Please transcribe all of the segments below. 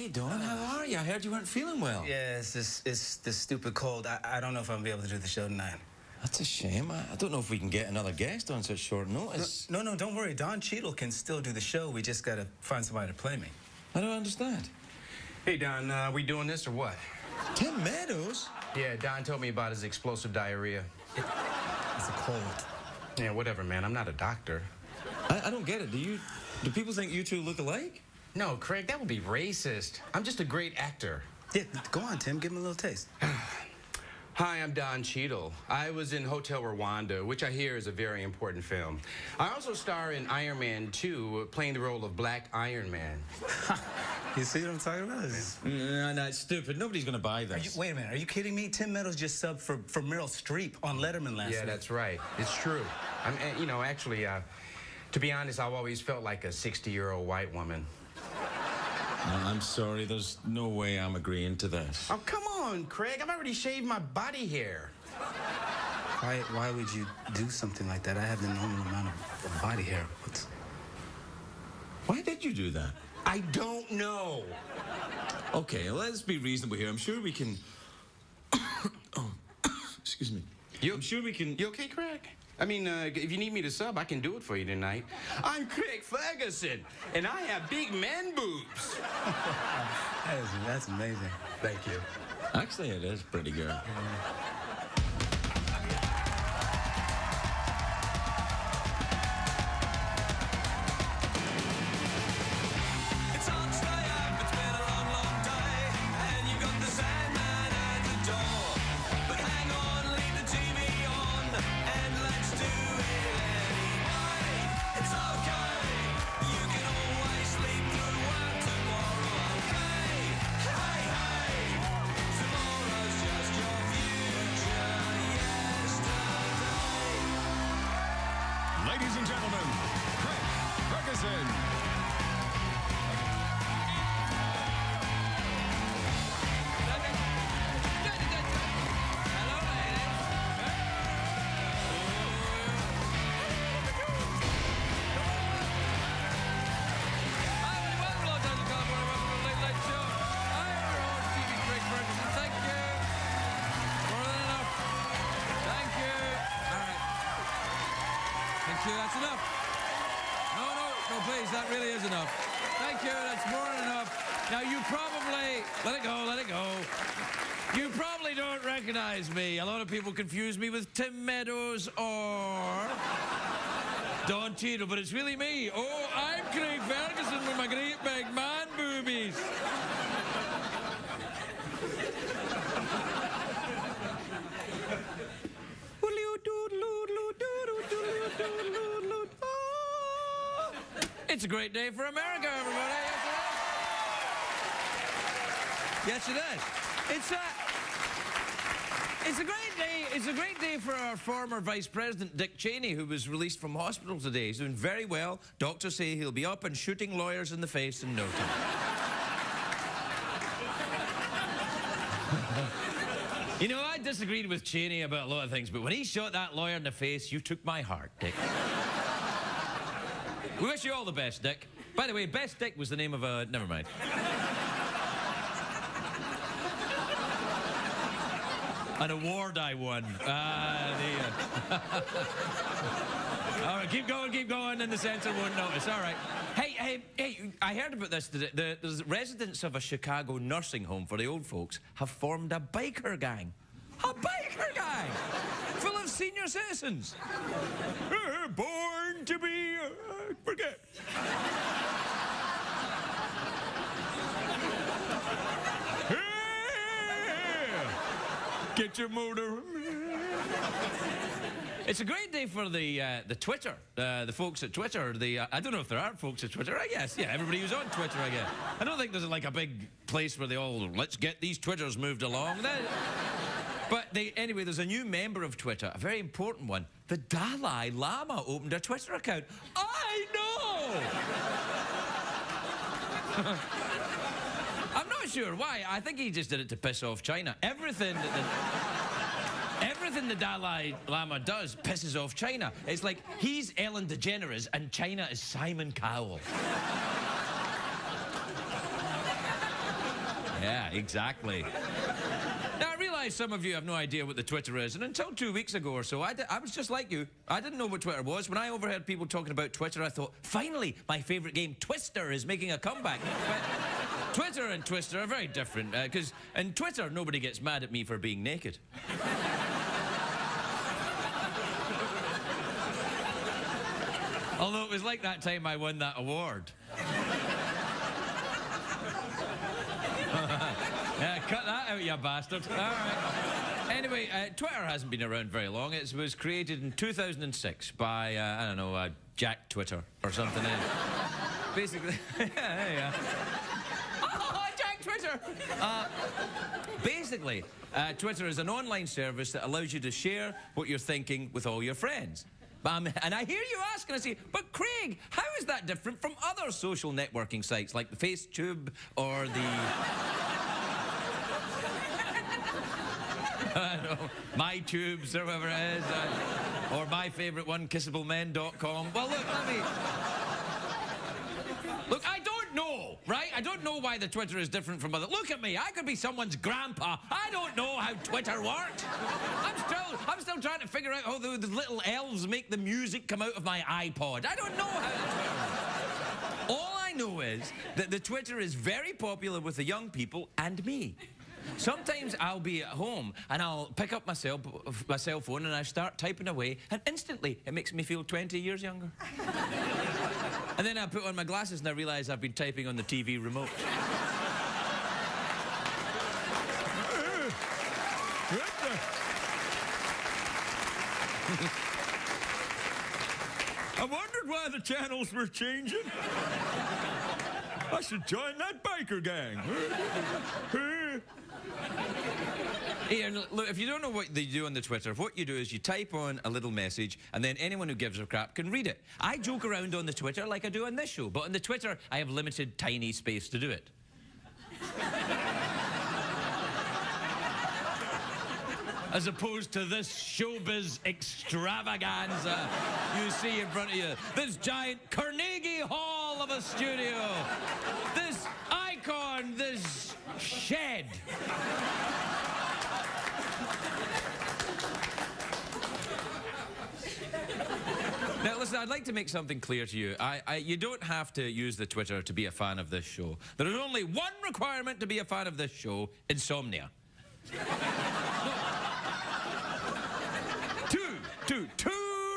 Hey, Dawn, how are you? I heard you weren't feeling well. Yeah, it's this stupid cold. I don't know if I'm gonna be able to do the show tonight. That's a shame. I don't know if we can get another guest on such short notice. No, don't worry. Don Cheadle can still do the show. We just gotta find somebody to play me. I don't understand. Hey, Don, we doing this or what? Tim Meadows? Yeah, Don told me about his explosive diarrhea. It's a cold. Yeah, whatever, man. I'm not a doctor. I don't get it. Do people think you two look alike? No, Craig, that would be racist. I'm just a great actor. Yeah, go on, Tim. Give him a little taste. Hi, I'm Don Cheadle. I was in Hotel Rwanda, which I hear is a very important film. I also star in Iron Man 2, playing the role of Black Iron Man. You see what I'm talking about? No, it's stupid. Nobody's going to buy this. Wait a minute. Are you kidding me? Tim Meadows just subbed for Meryl Streep on Letterman last week. Yeah, that's right. It's true. Actually, to be honest, I've always felt like a 60-year-old white woman. No, I'm sorry. There's no way I'm agreeing to this. Oh, come on, Craig. I've already shaved my body hair. Why would you do something like that? I have the normal amount of body hair. Why did you do that? I don't know. Okay, let's be reasonable here. I'm sure we can... Oh, excuse me. I'm sure we can... You okay, Craig? I mean, if you need me to sub, I can do it for you tonight. I'm Craig Ferguson, and I have big man boobs. That's amazing. Thank you. Actually, it is pretty good. Ladies and gentlemen, Craig Ferguson. That's enough. No, please, that really is enough. Thank you, that's more than enough. Now, you probably... Let it go. You probably don't recognize me. A lot of people confuse me with Tim Meadows or Don Cheadle, but it's really me. Oh, I'm Craig Ferguson with my great big man boobies. It's a great day for America, everybody. Yes, it is. It's a great day. It's a great day for our former Vice President, Dick Cheney, who was released from hospital today. He's doing very well. Doctors say he'll be up and shooting lawyers in the face in no time. You know, I disagreed with Cheney about a lot of things, but when he shot that lawyer in the face, you took my heart, Dick. We wish you all the best, Dick. By the way, Best Dick was the name of a... Never mind. An award I won. All right, keep going, and the censor won't notice. All right. Hey, I heard about this today. The residents of a Chicago nursing home for the old folks have formed a biker gang. A biker gang! Full of senior citizens. Born to be... forget. Get your motor. It's a great day for the Twitter, the folks at Twitter. I don't know if there are folks at Twitter. I guess, yeah, everybody who's on Twitter, I guess. I don't think there's like a big place where they all, let's get these Twitters moved along. But anyway, there's a new member of Twitter, a very important one. The Dalai Lama opened a Twitter account. I know! I'm not sure why. I think he just did it to piss off China. Everything the Dalai Lama does pisses off China. It's like he's Ellen DeGeneres and China is Simon Cowell. Yeah, exactly. Now, I realize some of you have no idea what the Twitter is, and until 2 weeks ago or so, I was just like you. I didn't know what Twitter was. When I overheard people talking about Twitter, I thought, finally, my favorite game, Twister, is making a comeback. But Twitter and Twister are very different, because in Twitter, nobody gets mad at me for being naked. Although it was like that time I won that award. Yeah, cut that out, you bastard. All right. Anyway, Twitter hasn't been around very long. It was created in 2006 by, I don't know, Jack Twitter or something. Basically, yeah. Oh, Jack Twitter! Basically, Twitter is an online service that allows you to share what you're thinking with all your friends. And I hear you ask, and I say, but Craig, how is that different from other social networking sites like the FaceTube or the... I don't know, MyTubes or whatever it is, or my favourite one, kissablemen.com. Well, look, Look, I don't know, right? I don't know why the Twitter is different from other... Look at me, I could be someone's grandpa. I don't know how Twitter works. I'm still trying to figure out how the little elves make the music come out of my iPod. I don't know how the Twitter works. All I know is that the Twitter is very popular with the young people and me. Sometimes I'll be at home and I'll pick up my cell phone and I start typing away, and instantly it makes me feel 20 years younger. And then I put on my glasses and I realise I've been typing on the TV remote. I wondered why the channels were changing. I should join that biker gang. Here, look, if you don't know what they do on the Twitter, what you do is you type on a little message, and then anyone who gives a crap can read it. I joke around on the Twitter like I do on this show, but on the Twitter, I have limited, tiny space to do it. As opposed to this showbiz extravaganza you see in front of you. This giant Carnegie Hall of a studio. This icon, this shed. Now, listen, I'd like to make something clear to you. You don't have to use the Twitter to be a fan of this show. There is only one requirement to be a fan of this show: insomnia. Two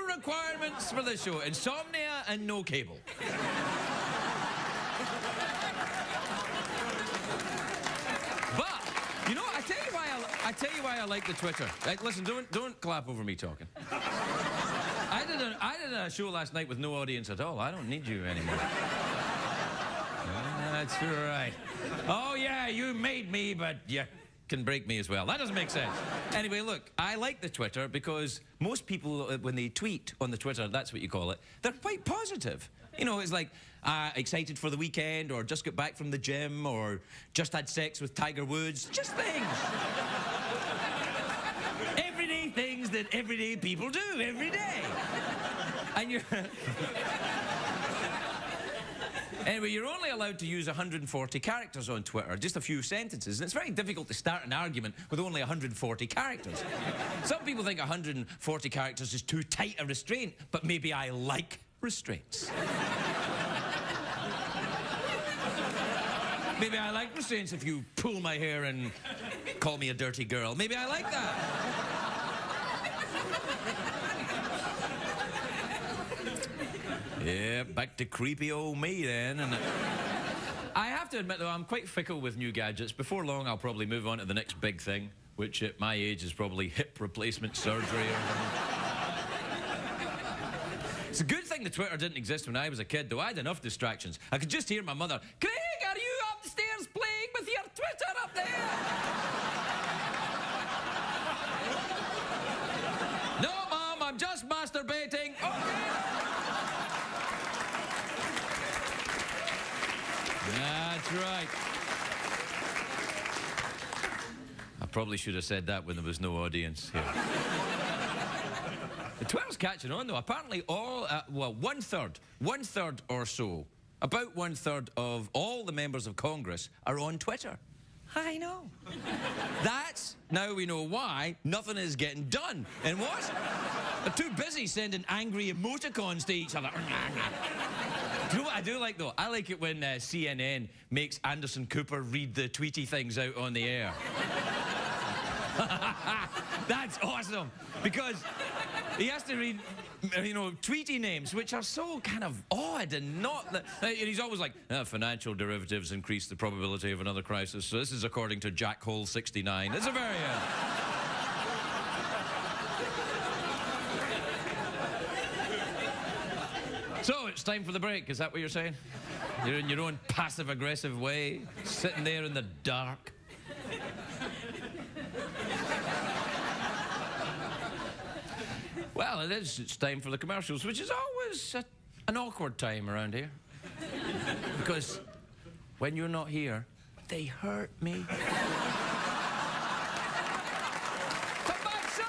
requirements for this show: insomnia and no cable. But, you know, I tell you why I like the Twitter. Right, listen, don't clap over me talking. I did a show last night with no audience at all. I don't need you anymore. That's right. Oh, yeah, you made me, but you can break me as well. That doesn't make sense. Anyway, look, I like the Twitter because most people, when they tweet on the Twitter, that's what you call it, they're quite positive. You know, it's like, excited for the weekend, or just got back from the gym, or just had sex with Tiger Woods. Just things. Everyday things that everyday people do every day. And you're... Anyway, you're only allowed to use 140 characters on Twitter, just a few sentences, and it's very difficult to start an argument with only 140 characters. Some people think 140 characters is too tight a restraint, but maybe I like restraints. Maybe I like restraints if you pull my hair and call me a dirty girl. Maybe I like that. Yeah, back to creepy old me then. And I have to admit, though, I'm quite fickle with new gadgets. Before long, I'll probably move on to the next big thing, which at my age is probably hip replacement surgery or something. It's a good thing the Twitter didn't exist when I was a kid, though. I had enough distractions. I could just hear my mother, "Craig, are you upstairs playing with your Twitter up there?" "No, Mom, I'm just masturbating." "Okay." That's right. I probably should have said that when there was no audience here. The Twitter's catching on, though. Apparently one third or so, about 1/3 of all the members of Congress are on Twitter. I know. That's, now we know why, nothing is getting done. And what? They're too busy sending angry emoticons to each other. Do you know what I do like, though? I like it when CNN makes Anderson Cooper read the tweety things out on the air. That's awesome. Because he has to read, you know, tweety names, which are so kind of odd and not... and he's always like, financial derivatives increase the probability of another crisis. So this is according to Jack Hole 69. It's a very... So, it's time for the break, is that what you're saying? You're in your own passive-aggressive way, sitting there in the dark. Well, it is. It's time for the commercials, which is always an awkward time around here. Because when you're not here, they hurt me. Come back soon!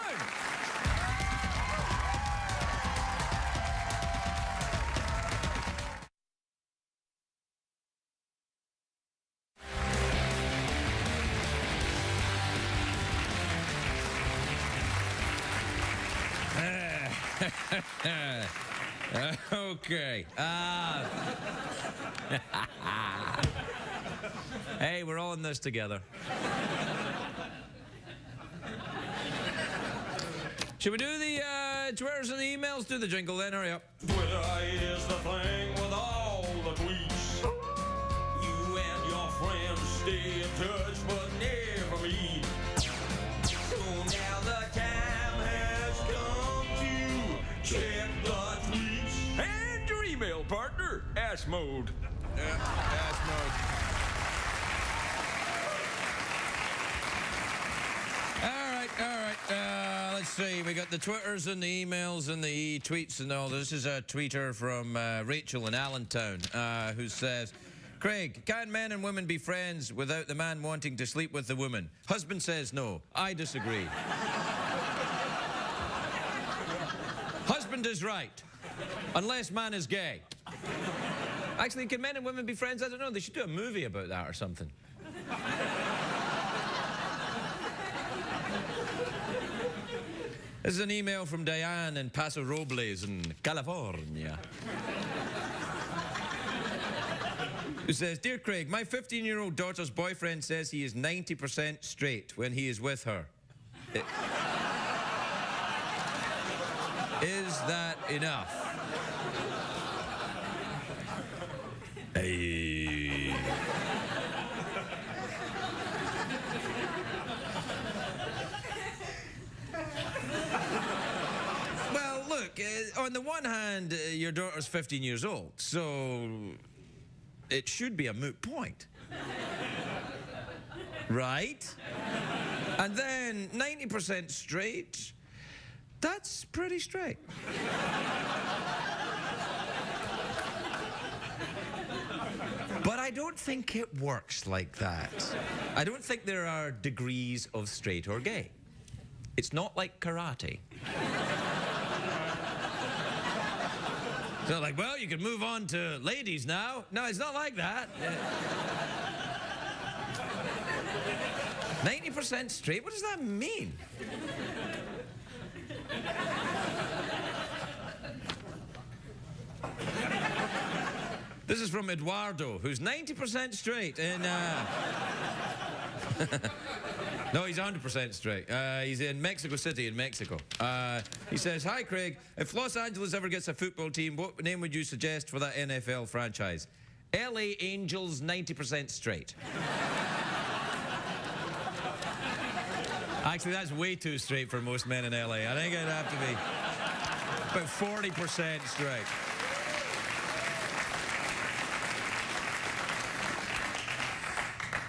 Okay. Hey, we're all in this together. Should we do the Twitters and the emails? Do the jingle then, hurry up. Twitter is the thing with all the tweets. You and your friends stay in touch but never meet. So now the time has come to check the tweets and your email partner, Ass Mode. Ass mode. All right. Let's see. We got the Twitters and the emails and the tweets and all. This is a tweeter from Rachel in Allentown who says, Craig, can men and women be friends without the man wanting to sleep with the woman? Husband says no. I disagree. Husband is right. Unless man is gay. Actually, can men and women be friends? I don't know. They should do a movie about that or something. This is an email from Diane in Paso Robles in California. Who says, Dear Craig, my 15-year-old daughter's boyfriend says he is 90% straight when he is with her. Is that enough? Hey. Well, look, on the one hand, your daughter's 15 years old, so it should be a moot point. Right? And then 90% straight, that's pretty straight. But I don't think it works like that. I don't think there are degrees of straight or gay. It's not like karate. So like, well, you can move on to ladies now. No, it's not like that. 90% straight, what does that mean? This is from Eduardo, who's 90% straight in... No, he's 100% straight. He's in Mexico City in Mexico. He says, Hi, Craig. If Los Angeles ever gets a football team, what name would you suggest for that NFL franchise? LA Angels 90% straight. Actually, that's way too straight for most men in LA. I think it'd have to be about 40% straight.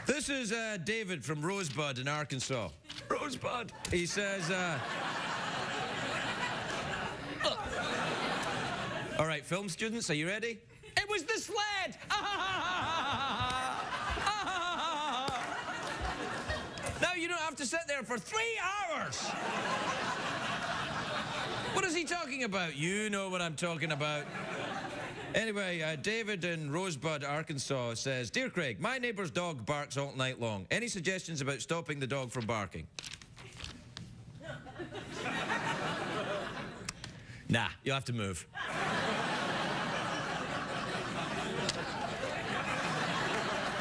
This is David from Rosebud in Arkansas. Rosebud. He says, All right, film students, are you ready? It was the sled! Now you don't have to sit there for 3 hours! What is he talking about? You know what I'm talking about. Anyway, David in Rosebud, Arkansas says, Dear Craig, my neighbour's dog barks all night long. Any suggestions about stopping the dog from barking? Nah, you'll have to move.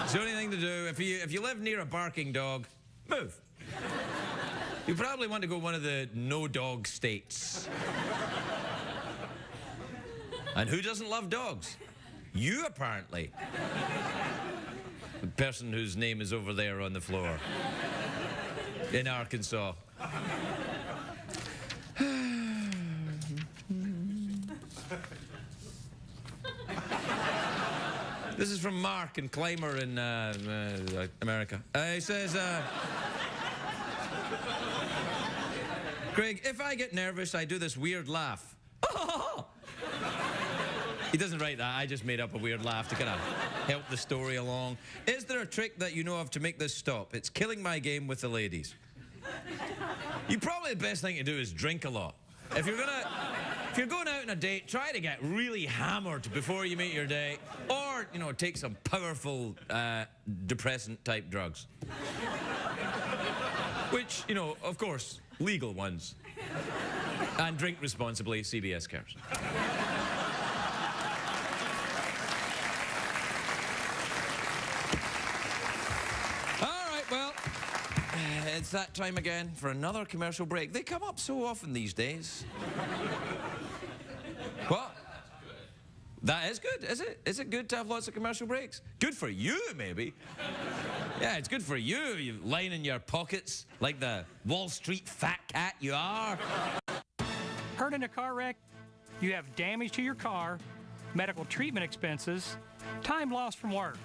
It's the only thing to do. If you live near a barking dog, move. You probably want to go one of the no-dog states. And who doesn't love dogs? You, apparently. The person whose name is over there on the floor. In Arkansas. This is from Mark and Clymer in America. He says, Craig, if I get nervous, I do this weird laugh. He doesn't write that. I just made up a weird laugh to kind of help the story along. Is there a trick that you know of to make this stop? It's killing my game with the ladies. Probably the best thing to do is drink a lot. If you're going out on a date, try to get really hammered before you meet your date, or, you know, take some powerful depressant-type drugs. Which, you know, of course, legal ones. And drink responsibly, CBS cares. All right, well, it's that time again for another commercial break. They come up so often these days. What? That is good, is it? Is it good to have lots of commercial breaks? Good for you, maybe. Yeah, it's good for you. You line in your pockets like the Wall Street fat cat you are. Hurt in a car wreck? You have damage to your car, medical treatment expenses, time lost from work.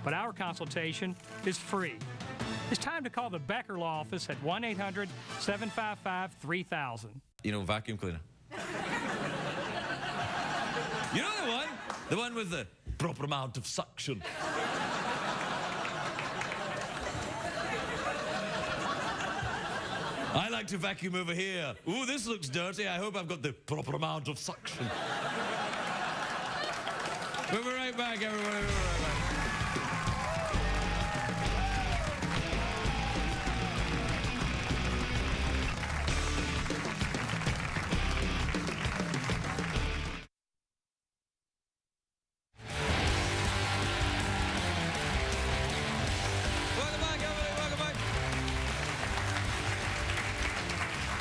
But our consultation is free. It's time to call the Becker Law Office at 1-800-755-3000. You know, vacuum cleaner. You know the one? The one with the proper amount of suction. I like to vacuum over here. Ooh, this looks dirty. I hope I've got the proper amount of suction. We'll be right back, everybody. We'll be right back.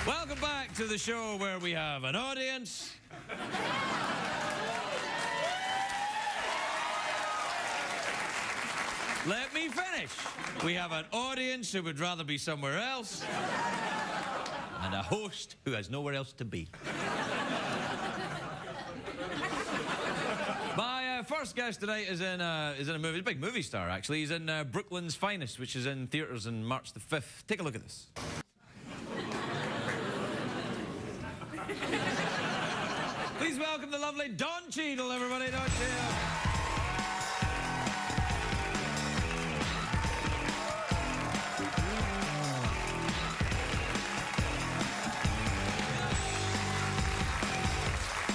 Welcome back to the show where we have an audience. Let me finish. We have an audience who would rather be somewhere else, and a host who has nowhere else to be. My first guest tonight is in a movie. He's a big movie star, actually. He's in Brooklyn's Finest, which is in theaters on March the 5th. Take a look at this. Please welcome the lovely Don Cheadle, everybody. Don Cheadle.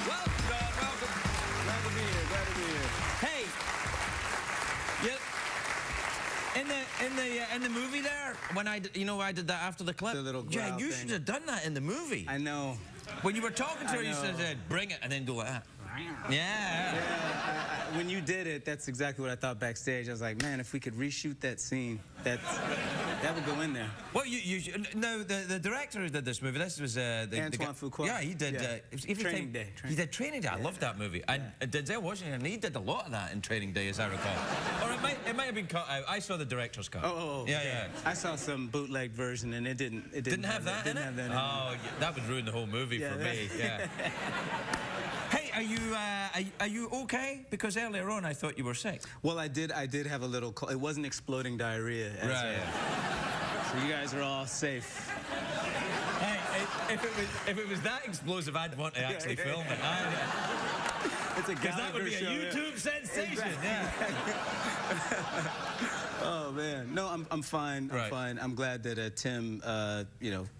Welcome, Don. Welcome. Glad to be here. Glad to be here. Hey, in the movie there, when I did that after the clip. The little yeah, growl you thing. should have done that in the movie. I know. When you were talking to her, I you know. said, "Bring it," and then go like that. Yeah. When you did it, that's exactly what I thought backstage. I was like, man, if we could reshoot that scene, that would go in there. Well, no, the director who did this movie, this was the Antoine Fuqua. Yeah, he did. Yeah. Training Day. He did Training Day. I loved that movie. And Denzel Washington, he did a lot of that in Training Day, as I recall. Or it might have been cut out. I saw the director's cut. Oh, yeah, okay. yeah. I saw some bootleg version, and it didn't Have that in it? Have that in Oh, yeah, that would ruin the whole movie for me. Yeah. Hey, are you okay? Because earlier on I thought you were sick. Well, I did have a little cold. It wasn't exploding diarrhea. Right. So you guys are all safe. Hey, if it was that explosive, I'd want to actually film it. It's a Because that would be a Gallagher show, YouTube sensation. Exactly. Yeah. Oh man, no, I'm fine. I'm Right. fine. I'm glad that Tim,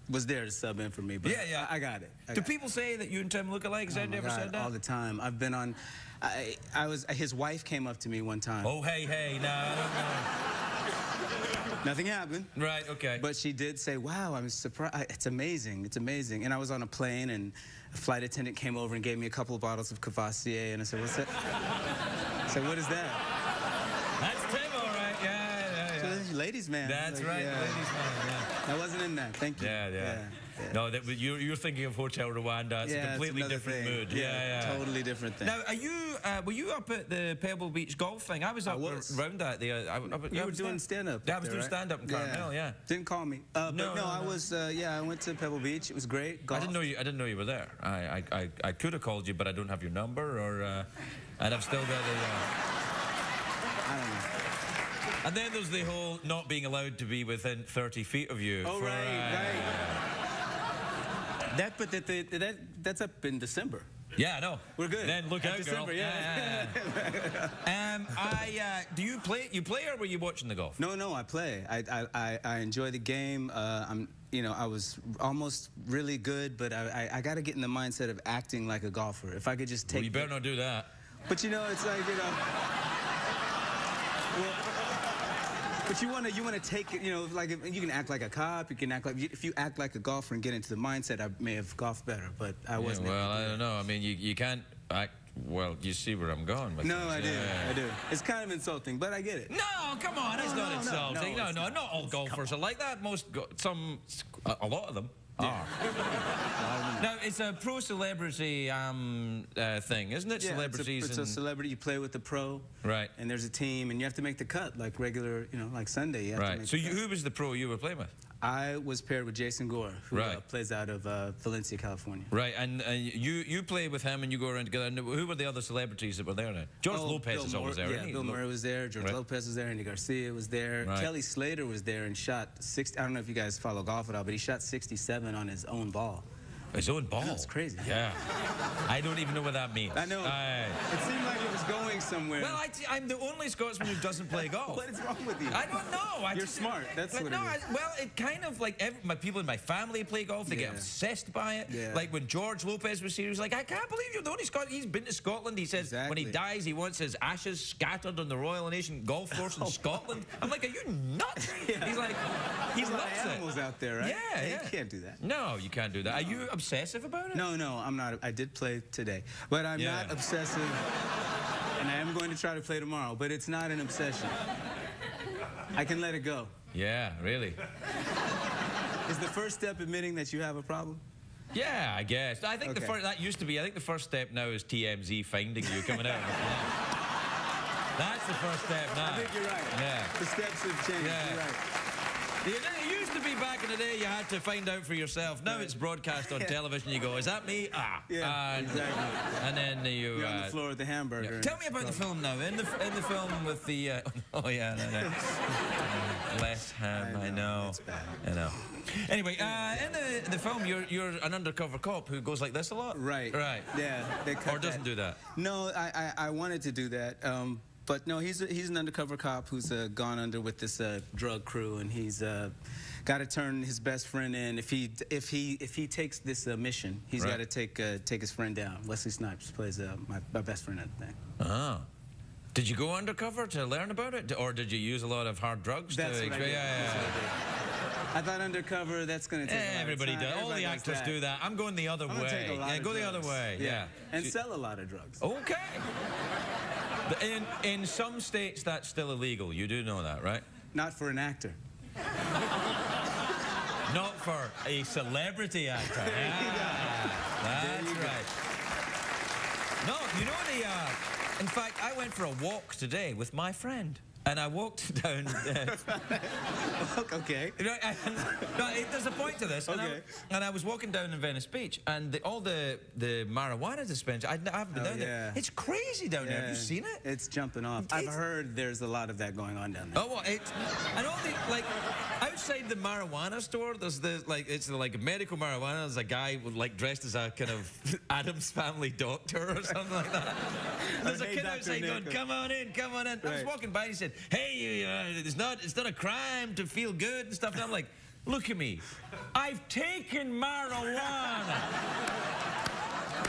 was there to sub in for me. But Yeah. I got it. Do people say that you and Tim look alike? Has anyone ever said that? All the time. I've been on His wife came up to me one time. Oh, hey, no, I don't know. Nothing happened. Right, okay. But she did say, wow, I'm surprised. It's amazing. It's amazing. And I was on a plane, and a flight attendant came over and gave me a couple of bottles of Cavassier, and I said, what's that? I said, what is that? That's Tim, all right. Yeah. So, ladies' man. That's Like, right, yeah. ladies' man, yeah. I wasn't in that. Thank you. Yeah. No, you're thinking of Hotel Rwanda. It's a completely another different thing. mood. Yeah. Totally different thing. Now, were you up at the Pebble Beach golf thing? I was up around that. You were doing stand-up. Yeah, I was doing stand-up in Carmel, yeah. Didn't call me. No, I was, I went to Pebble Beach. It was great. Golf. I didn't know you were there. I could have called you, but I don't have your number, and I've still got I don't know. And then there's the whole not being allowed to be within 30 feet of you. Oh, right. That's up in December. Yeah, I know. We're good. Then look out, December, girl. yeah. Do you play, or were you watching the golf? No, I play. I enjoy the game. I was almost really good, but I got to get in the mindset of acting like a golfer. If I could just take. Well, you better not do that. But it's like but you want to take it, like if you can act like a cop, you can act like if you act like a golfer and get into the mindset, I may have golfed better, but I wasn't. Well, I don't know. I mean, you can't act. Well, you see where I'm going with No, this. I do. It's kind of insulting, but I get it. No, come on, it's not insulting. No, not all golfers are like that. A lot of them are. Now, it's a pro-celebrity thing, isn't it? Yeah, Celebrities. it's a celebrity. You play with the pro. Right. And there's a team, and you have to make the cut like regular, like Sunday. You have to make So the cut. who was the pro you were playing with? I was paired with Jason Gore, who plays out of Valencia, California. Right, and you play with him and you go around together. And who were the other celebrities that were there now? George Lopez is always there, Yeah, isn't he? Bill Murray was there, George Lopez was there, Andy Garcia was there. Right. Kelly Slater was there and shot 60, I don't know if you guys follow golf at all, but he shot 67 on his own ball. His own ball? That's crazy. Yeah. I don't even know what that means. I know. It seemed like it was going somewhere. Well, I'm the only Scotsman who doesn't play golf. What is wrong with you? I don't know. You're smart. That's what it is. Well, it kind of like my people in my family play golf. They get obsessed by it. Yeah. Like when George Lopez was here, he was like, I can't believe you're the only Scot. He's been to Scotland. He says when he dies, he wants his ashes scattered on the Royal Nation golf course in Scotland. I'm like, are you nuts? He's like, he There's a lot loves of animals out there, right? Yeah. You can't do that. No, you can't do that. Are you obsessive about it? No, I'm not. I did play today, but I'm not obsessive, and I am going to try to play tomorrow, but it's not an obsession. I can let it go. Yeah, really. Is the first step admitting that you have a problem? Yeah, I guess. I think that used to be. I think the first step now is TMZ finding you coming out. That's the first step now. I think you're right. Yeah. The steps have changed. Yeah. You're right. It used to be back in the day you had to find out for yourself. Now it's broadcast on television. You go, is that me? Yeah, exactly. And then You're on the floor with the hamburger. Tell me about the film now. In the film with the less ham. I know. That's bad. I know. Anyway, in the film, you're an undercover cop who goes like this a lot. Right. Yeah. Or doesn't do that. No, I wanted to do that. But no, he's an undercover cop who's gone under with this drug crew, and he's got to turn his best friend in. If he takes this mission, he's got to take his friend down. Wesley Snipes plays my best friend in the thing. Oh. Did you go undercover to learn about it, or did you use a lot of hard drugs? That's what I did. Yeah. I thought undercover, that's going to take a lot of Everybody time. does. All Everybody the does actors that. do that. I'm going the other I'm gonna way. take a lot of go the drugs. other way. Yeah. And sell a lot of drugs. Okay. In some states, that's still illegal. You do know that, right? Not for an actor. Not for a celebrity actor. That's right. No, you know in fact, I went for a walk today with my friend. And I walked down. Okay. There's a point to this. And I was walking down in Venice Beach, and all the marijuana dispensers. I haven't been down there. It's crazy down there. Have you seen it? It's jumping off. I've heard there's a lot of that going on down there. Oh, well, and all the outside the marijuana store, there's it's medical marijuana. There's a guy dressed as a kind of Addams Family doctor or something like that. There's a kid outside going, "Come on in, come on in." I was walking by and he said, "Hey, it's not a crime to feel good and stuff." And I'm like, "Look at me, I've taken marijuana.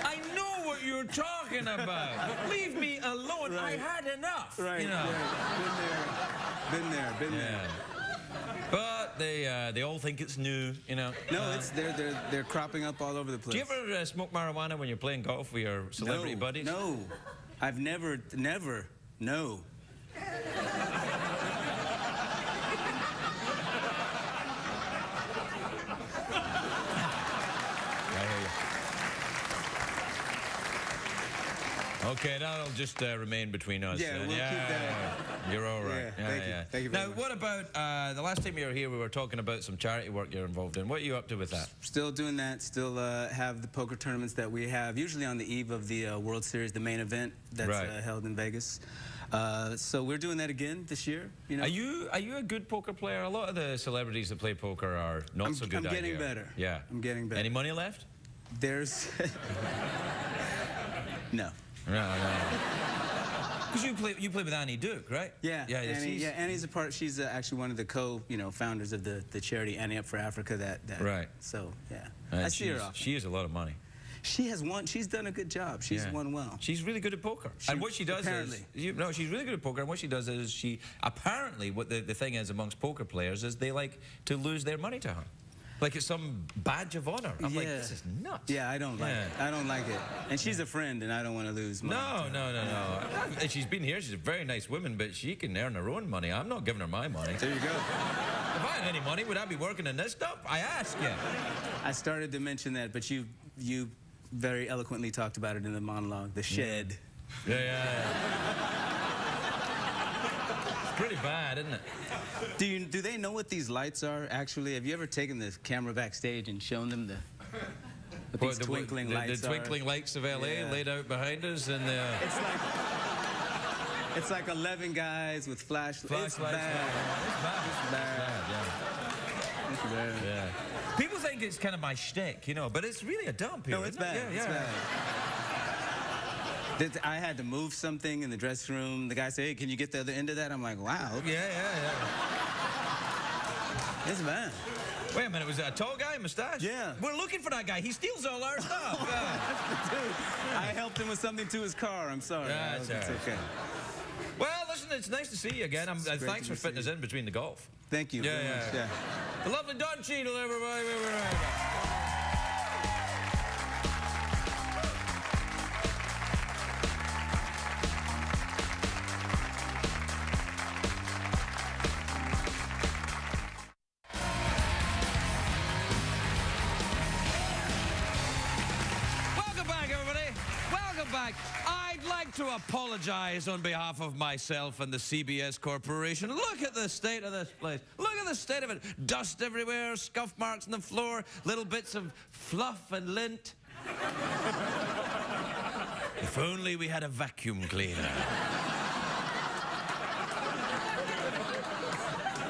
I know what what you're talking about. Leave me alone. Right. I had enough. Right. You know. Right. Been there. Yeah. But they all think it's new, you know. No, they're cropping up all over the place. Do you ever smoke marijuana when you're playing golf with your celebrity buddies? No, I've never, no. Okay, that'll just remain between us. Yeah, then. we'll keep that. You're all right. Yeah, thank you very Now, much. what about the last time you were here? We were talking about some charity work you're involved in. What are you up to with that? Still doing that. Still have the poker tournaments that we have, usually on the eve of the World Series, the main event that's Right. held in Vegas. So we're doing that again this year. You know. Are you a good poker player? A lot of the celebrities that play poker are not so good. I'm getting I hear. better. Yeah, I'm getting better. Any money left? There's no. No. Because you play with Annie Duke, right? Yeah, Annie's a part. She's actually one of the founders of the charity Annie Up for Africa. That Right. So yeah, I see her often. She has a lot of money. She has won. She's done a good job. She's won well. She's really good at poker. And what she does apparently. is, she's really good at poker. And what she does is what the thing is amongst poker players is they like to lose their money to her. Like it's some badge of honor. I'm like, this is nuts. Yeah, I don't like it. I don't like it. And she's a friend, and I don't want to lose money. No. And she's been here. She's a very nice woman, but she can earn her own money. I'm not giving her my money. There you go. If I had any money, would I be working in this stuff? I ask you. I started to mention that, but you very eloquently talked about it in the monologue. The shed. Yeah. It's pretty bad, isn't it? Do they know what these lights are, actually? Have you ever taken the camera backstage and shown them what these twinkling lights the twinkling lights of L.A. laid out behind us? And it's like 11 guys with flashlights. It's bad. It's bad. Yeah. People think it's kind of my shtick, you know, but it's really a dump here. No, it's bad. Yeah. It's bad. I had to move something in the dressing room. The guy said, "Hey, can you get the other end of that?" I'm like, "Wow." Okay. Yeah. It's bad. Wait a minute, was that a tall guy, mustache? Yeah. We're looking for that guy. He steals all our stuff. Dude, I helped him with something to his car. I'm sorry. That's all right. It's okay. Well, listen, it's nice to see you again. Thanks for fitting us in between the golf. Thank you very much. Yeah. The lovely Don Cheadle, everybody. Welcome back, everybody. Welcome back. I'd like to apologize on behalf of myself and the CBS Corporation. Look at the state of this place. Look at the state of it. Dust everywhere, scuff marks on the floor, little bits of fluff and lint. If only we had a vacuum cleaner.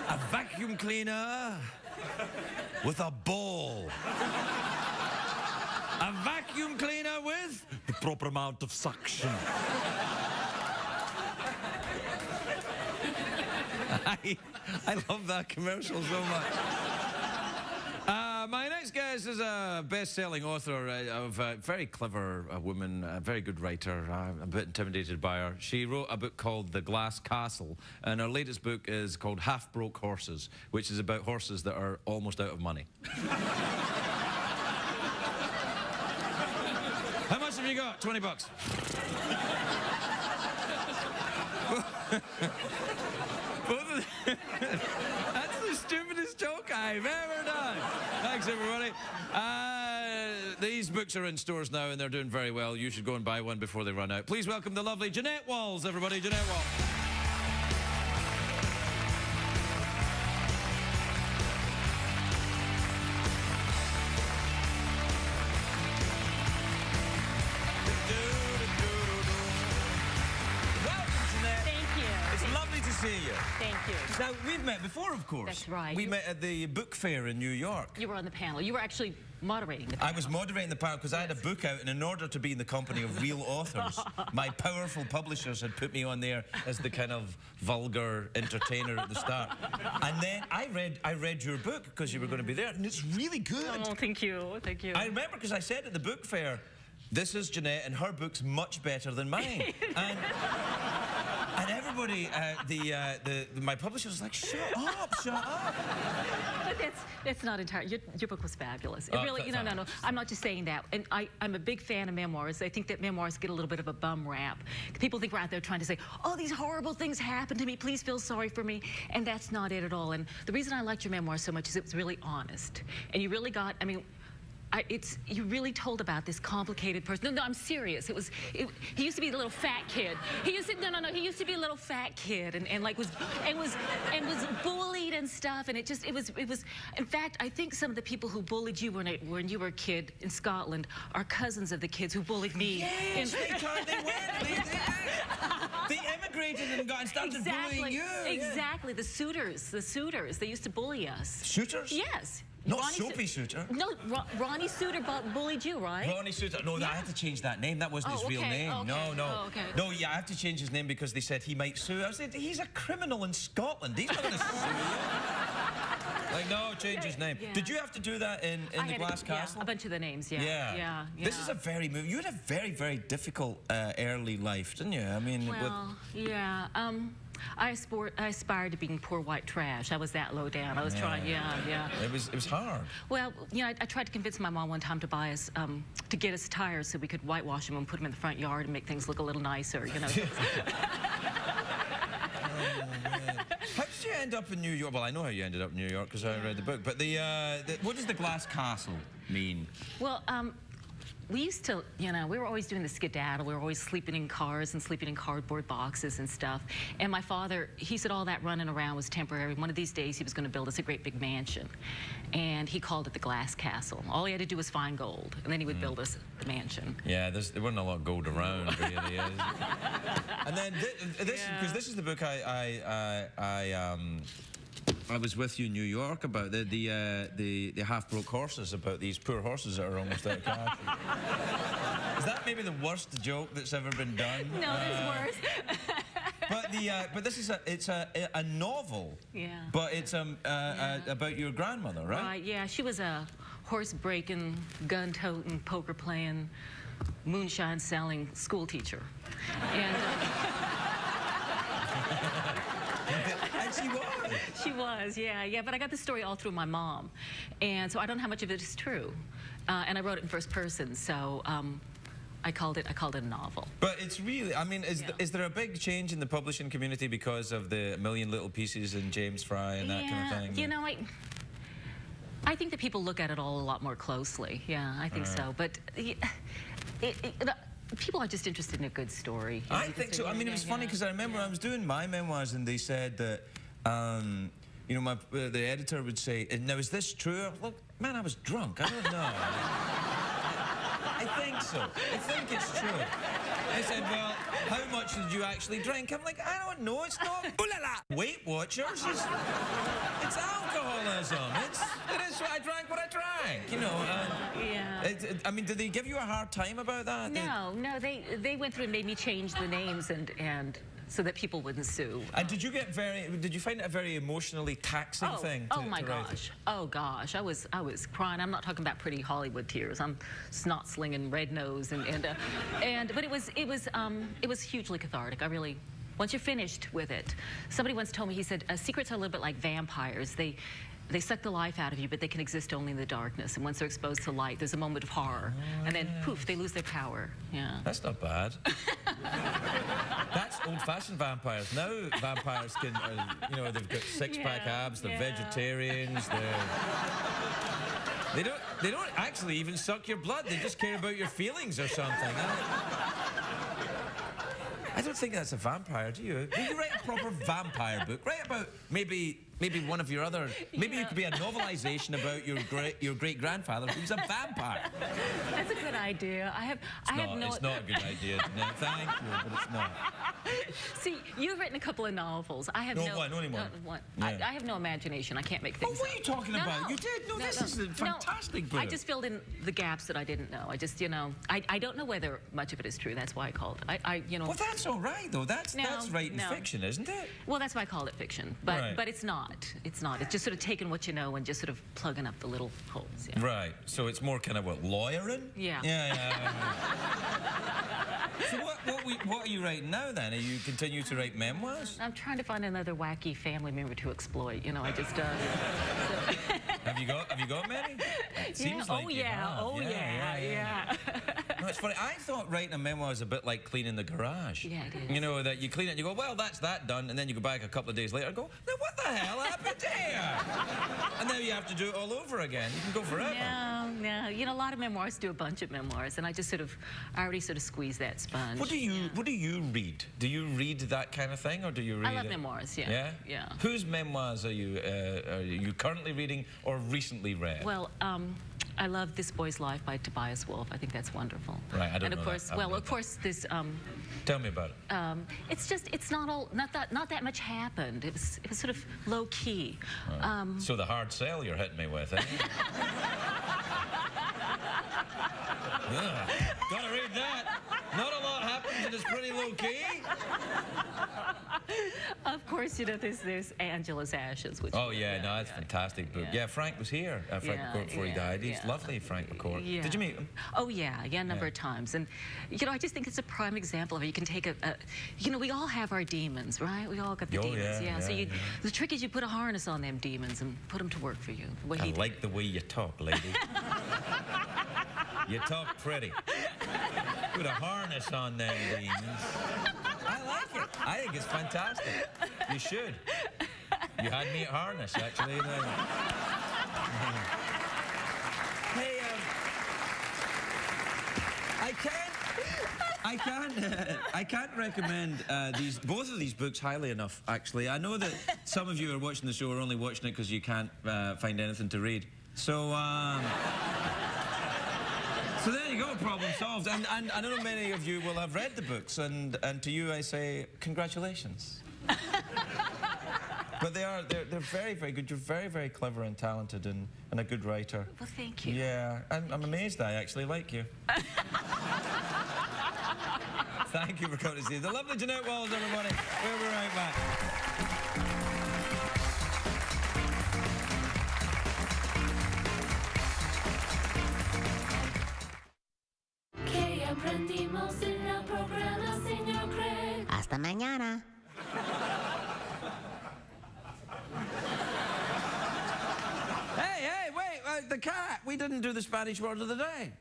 A vacuum cleaner with a ball. A vacuum cleaner with the proper amount of suction. I love that commercial so much. My next guest is a best-selling author of a very clever woman, a very good writer. I'm a bit intimidated by her. She wrote a book called The Glass Castle, and her latest book is called Half-Broke Horses, which is about horses that are almost out of money. How much have you got? 20 bucks. That's the stupidest joke I've ever done. Thanks, everybody. These books are in stores now, and they're doing very well. You should go and buy one before they run out. Please welcome the lovely Jeannette Walls, everybody. Jeannette Walls. See you. Thank you. Now, we've met before, of course. That's right. We met at the book fair in New York. You were on the panel. You were actually moderating the panel. I was moderating the panel because I had a book out, and in order to be in the company of real authors, my powerful publishers had put me on there as the kind of vulgar entertainer at the start. And then I read your book because you were going to be there, and it's really good. Oh, thank you. Thank you. I remember because I said at the book fair, this is Jeannette, and her book's much better than mine. And everybody, my publisher was like, shut up. But that's not entirely. Your book was fabulous. It really, no. I'm not just saying that. And I'm a big fan of memoirs. I think that memoirs get a little bit of a bum rap. People think we're out there trying to say, oh, these horrible things happened to me. Please feel sorry for me. And that's not it at all. And the reason I liked your memoir so much is it was really honest. And you really got, I mean, you really told about this complicated person. No, I'm serious. He used to be a little fat kid. He used to he used to be a little fat kid and was bullied and stuff. And it was. In fact, I think some of the people who bullied you when you were a kid in Scotland are cousins of the kids who bullied me. Yes, they emigrated and started bullying you. Exactly. The suitors. They used to bully us. Shooters? Yes. Not Sophie Suter. No, Ronnie Suter bullied you, right? Ronnie Suter. No, I had to change that name. That wasn't his real name. Okay. No. Oh, okay. No, yeah, I have to change his name because they said he might sue. I said, he's a criminal in Scotland. He's not going to sue you. Like, no, change his name. Yeah. Did you have to do that in the Glass Castle? Yeah, a bunch of the names, yeah. This is you had a very, very difficult early life, didn't you? I mean, well, yeah. I aspired to being poor white trash. I was that low down. I was trying, yeah. It was hard. Well, I tried to convince my mom one time to buy us, to get us tires so we could whitewash them and put them in the front yard and make things look a little nicer, Oh, man. How did you end up in New York? Well, I know how you ended up in New York because I read the book. But what does the Glass Castle mean? Well, we used to, we were always doing the skedaddle. We were always sleeping in cars and sleeping in cardboard boxes and stuff. And my father, he said all that running around was temporary. One of these days he was going to build us a great big mansion. And he called it the Glass Castle. All he had to do was find gold, and then he would build us the mansion. Yeah, there wasn't a lot of gold around, really. And then because this is the book I was with you in New York about the half-broke horses, about these poor horses that are almost out of cash. Is that maybe the worst joke that's ever been done? No, there's worse. But this is a novel. Yeah. But it's about your grandmother, right? Right. Yeah. She was a horse-breaking, gun-toting, poker-playing, moonshine-selling school teacher, and. And she was. She was, yeah. But I got the story all through my mom, and so I don't know how much of it is true. And I wrote it in first person, so I called it a novel. But it's really, I mean, is there a big change in the publishing community because of the Million Little Pieces and James Fry and that kind of thing? I think that people look at it all a lot more closely. Yeah, I think so. But people are just interested in a good story. I think so. I mean, it was funny because I remember I was doing my memoirs and they said that, the editor would say, now is this true? Look, man, I was drunk. I don't know. I think so. I think it's true. I said, well, how much did you actually drink? I'm like, I don't know. It's not Weight Watchers. It's alcoholism. It is. I drank what I drank. I mean, did they give you a hard time about that? No. They went through and made me change the names and so that people wouldn't sue. And did you find it a very emotionally taxing thing? Oh my gosh! Oh gosh! I was crying. I'm not talking about pretty Hollywood tears. I'm snot slinging, red nose, but it was hugely cathartic. I really. Once you're finished with it, somebody once told me. He said, secrets are a little bit like vampires. They suck the life out of you, but they can exist only in the darkness. And once they're exposed to light, there's a moment of horror. And then, poof, they lose their power. Yeah. That's not bad. That's old-fashioned vampires. Now vampires can, they've got six-pack abs, they're vegetarians, they don't actually even suck your blood. They just care about your feelings or something. I don't think that's a vampire, do you? Will you write a proper vampire book? Write about maybe one of your other... Maybe you could be a novelization about your great-grandfather who's a vampire. That's a good idea. It's not a good idea, Jeannette. Thank you, but it's not. See, you've written a couple of novels. I have only one. Yeah. I have no imagination. I can't make things What are you talking about? You did? No, this is a fantastic book. I just filled in the gaps that I didn't know. I just, I don't know whether much of it is true. That's why I called it. Well, that's all right, though. That's writing fiction, isn't isn't it? Well, that's why I call it fiction. But Right. but it's not. It's not. It's just sort of taking what you know and just sort of plugging up the little holes. Yeah. Right. So it's more kind of what, lawyering? Yeah. Yeah. So what are you writing now then? Are you continue to write memoirs? I'm trying to find another wacky family member to exploit. You know, I just. Have you got many? It seems like you have. Oh yeah. No, it's funny. I thought writing a memoir is a bit like cleaning the garage. Yeah, it is. You know, that you clean it and you go, well, that's that done. And then you go back a couple of days later and go, now what the hell happened here? And then you have to do it all over again. You can go forever. No. You know, a lot of memoirs do a bunch of memoirs, and I already sort of squeeze that sponge. What do you read? Do you read that kind of thing, or do you read? I love memoirs. Yeah. Yeah. Whose memoirs are you currently reading or recently read? Well, I love This Boy's Life by Tobias Wolff. I think that's wonderful. Right. I don't know. And of course, of course, this. Tell me about it. It's not that much happened. It was sort of low key. Right. So the hard sell you're hitting me with, eh? Yeah. Gotta read that. Not a lot happens and it's pretty low key. Of course, you know, there's Angela's Ashes, which. Oh yeah, no, that's a fantastic book. Yeah, Frank was here. Frank McCourt before he died. He's lovely, Frank McCourt. Yeah. Did you meet him? Oh yeah, a number of times. And you know, I just think it's a prime example of it. You can take you know, we all have our demons, right? We all got the demons. So the trick is you put a harness on them demons and put them to work for you. I like the way you talk, lady. You talk pretty. Put a harness on them demons. I like it. I think it's fantastic. You should. You had me at harness, actually. Hey, I can't recommend both of these books highly enough, actually. I know that some of you are watching the show are only watching it because you can't find anything to read. So, so there you go, problem solved. And I know many of you will have read the books, and to you I say congratulations. But they're very, very good. You're very, very clever and talented and a good writer. Well, thank you. Yeah, I'm amazed I actually like you. Thank you for coming to see the lovely Jeannette Walls, everybody. We'll be right back. Hasta mañana. Hey, wait, the cat. We didn't do the Spanish word of the day.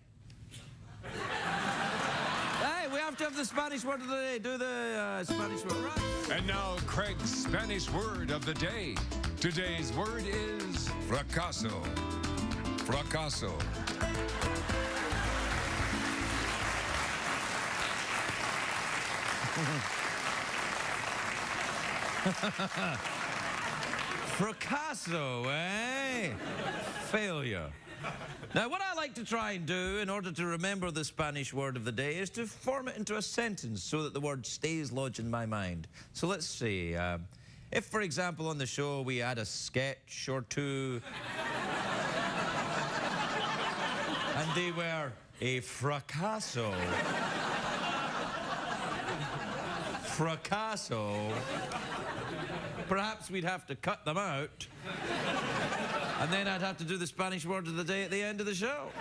Hey, we have to have the Spanish word of the day. Do the Spanish word, right? And now Craig's Spanish word of the day. Today's word is fracaso. Fracaso. Fracaso, eh? Failure. Now, what I like to try and do in order to remember the Spanish word of the day is to form it into a sentence so that the word stays lodged in my mind. So let's see. If, for example, on the show we had a sketch or two and they were a fracaso. Fracaso. Perhaps we'd have to cut them out. And then I'd have to do the Spanish word of the day at the end of the show.